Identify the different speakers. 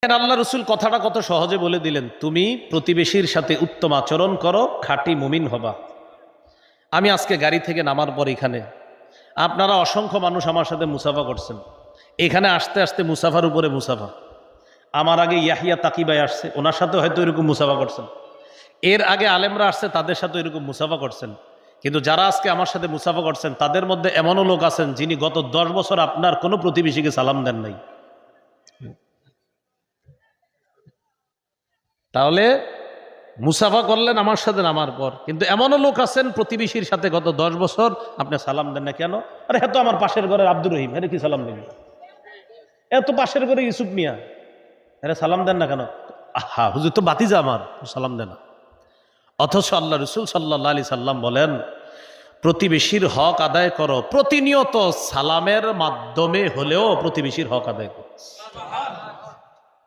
Speaker 1: আল্লাহ রসুল কথাটা কত সহজে বলে দিলেন, তুমি প্রতিবেশীর সাথে উত্তম আচরণ করো, খাঁটি মুমিন হবা। আমি আজকে গাড়ি থেকে নামার পর এখানে আপনারা অসংখ্য মানুষ আমার সাথে মুসাফা করছেন। এখানে আসতে আসতে মুসাফার উপরে মুসাফা। আমার আগে ইয়াহিয়া তাকিবাই আসছে, ওনার সাথে হয়তো এরকম মুসাফা করছেন। এর আগে আলেমরা আসছে, তাদের সাথে এরকম মুসাফা করছেন। কিন্তু যারা আজকে আমার সাথে মুসাফা করছেন তাদের মধ্যে এমনও লোক আছেন যিনি গত 10 বছর আপনার কোনো প্রতিবেশীকে সালাম দেন নাই। তাহলে মুসাফা করলেন আমার সাথে নামার পর, কিন্তু এমনও লোক আছেন প্রতিবেশীর সাথে গত 10 বছর আপনি সালাম দেন না। কেন? আরে হ্যাঁ, তো আমার পাশের ঘরের আব্দুর রহিম, আরে কি সালাম দেন? এত পাশের ঘরে ইউসুফ মিয়া, আরে সালাম দেন না কেন? আহা হুজুর তো বাতিজা আমার, সালাম দেন না। অথচ আল্লাহ রসুল সাল্লাল্লাহু আলাইহি সাল্লাম বলেন, প্রতিবেশীর হক আদায় করো, প্রতিনিয়ত সালামের মাধ্যমে হলেও প্রতিবেশীর হক আদায় করো।